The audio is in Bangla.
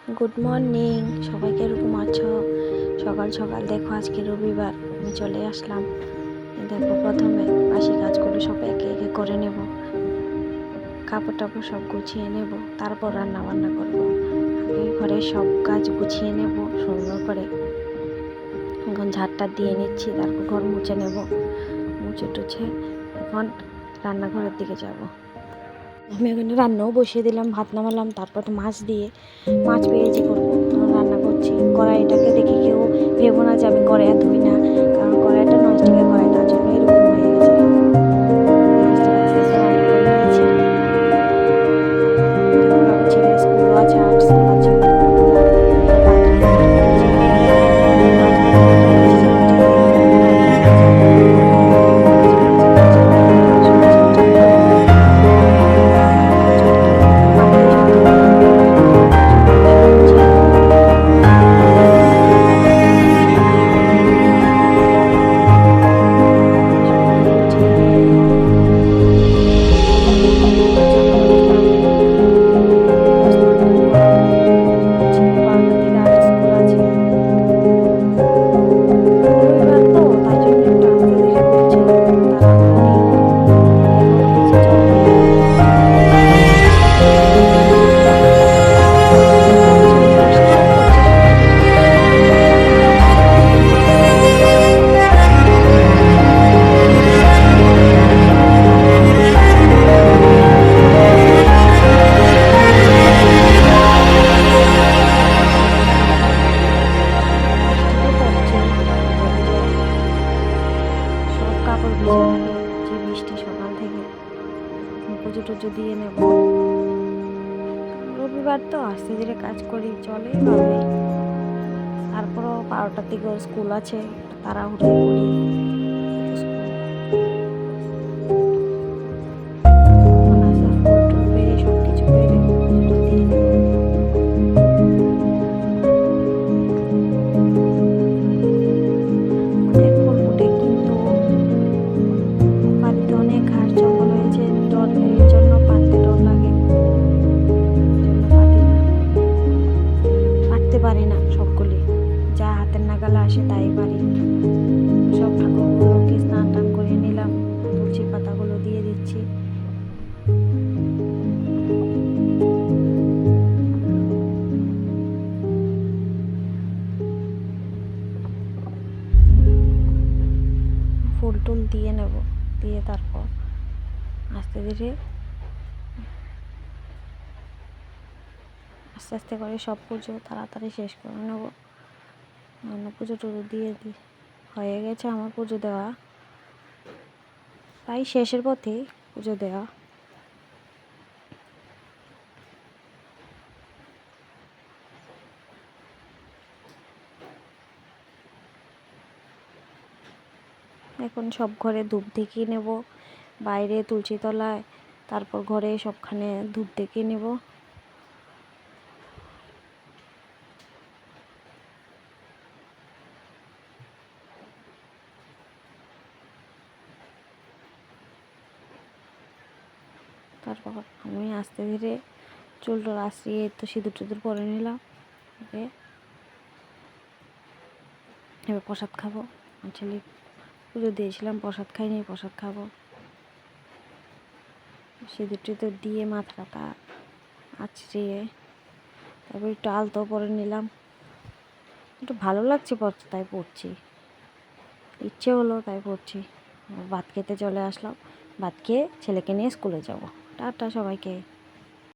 গুড মর্নিং সবাই, কিরকম আছো? সকাল সকাল দেখো, আজকে রবিবার, আমি চলে আসলাম। দেখো, প্রথমে বাসি কাজগুলো সব একে একে করে নেব, কাপড় টাপড় সব গুছিয়ে নেব, তারপর রান্না বান্না করব। আগে ঘরে সব কাজ গুছিয়ে নেব সুন্দর করে। এখন ঝাড়টা দিয়ে নিচ্ছি, তারপর ঘর মুছে নেব, মুছে টুছে এখন রান্নাঘরের দিকে যাব। আমি এখানে রান্নাও বসিয়ে দিলাম, ভাত নামালাম, তারপর মাছ পেঁয়াজি করবো। রান্না করছি, কড়াইটাকে দেখে কেউ ভেবো না যে আমি কড়াইয়া ধুই না, কারণ কড়াইটা ননস্টিকের কড়াই, তার জন্য এরকম হয়ে গেছে। আস্তে আস্তে রান্না করে নিয়েছি। এখন আবার ছেলের স্কুলও আছে, আর্ট স্কুল আছে, কাপড় ভিজে থাকে, যে বৃষ্টি সকাল থেকে। পুজো টুজো দিয়ে নেব, রবিবার তো আস্তে ধীরে কাজ করি, চলে ভাবে। তারপরও 12টার দিকে স্কুল আছে, তাড়াহুড়োই করি। পারি না সবগুলি, যা হাতের নাগালে আসে তাই পারি। সব ঠাকুরগুলোকে স্নান টান করে নিলাম, তুলসী পাতাগুলো দিয়ে দিচ্ছি। ফুল টুল দিয়ে নেব, দিয়ে তারপর আস্তে আস্তে করে সব পুজো তাড়াতাড়ি শেষ করে নেব। পুজো টুজো দিয়ে হয়ে গেছে আমার পুজো দেওয়া, প্রায় শেষের পথে পুজো দেওয়া। এখন সব ঘরে ধূপ দেখিয়ে নেব, বাইরে তুলসী তলায়, তারপর ঘরে সবখানে ধূপ দেখিয়ে নেব। তারপর আমি আস্তে ধীরে চুল টুল আশ্রিয়ে তো সিঁদুর টিঁদুর পরে নিলাম। এবার প্রসাদ খাবো, ছেলে পুজো দিয়েছিলাম, প্রসাদ খাইনি, প্রসাদ খাবো। সিঁদুর টিঁদুর দিয়ে মাথাটা আছড়িয়ে তারপর একটু আলতো পরে নিলাম। একটু ভালো লাগছে পড়তে, তাই পড়ছি, ইচ্ছে হলো তাই পড়ছি। ভাত খেতে চলে আসলাম, ভাত খেয়ে ছেলেকে নিয়ে স্কুলে যাব। টাটা সবাইকে।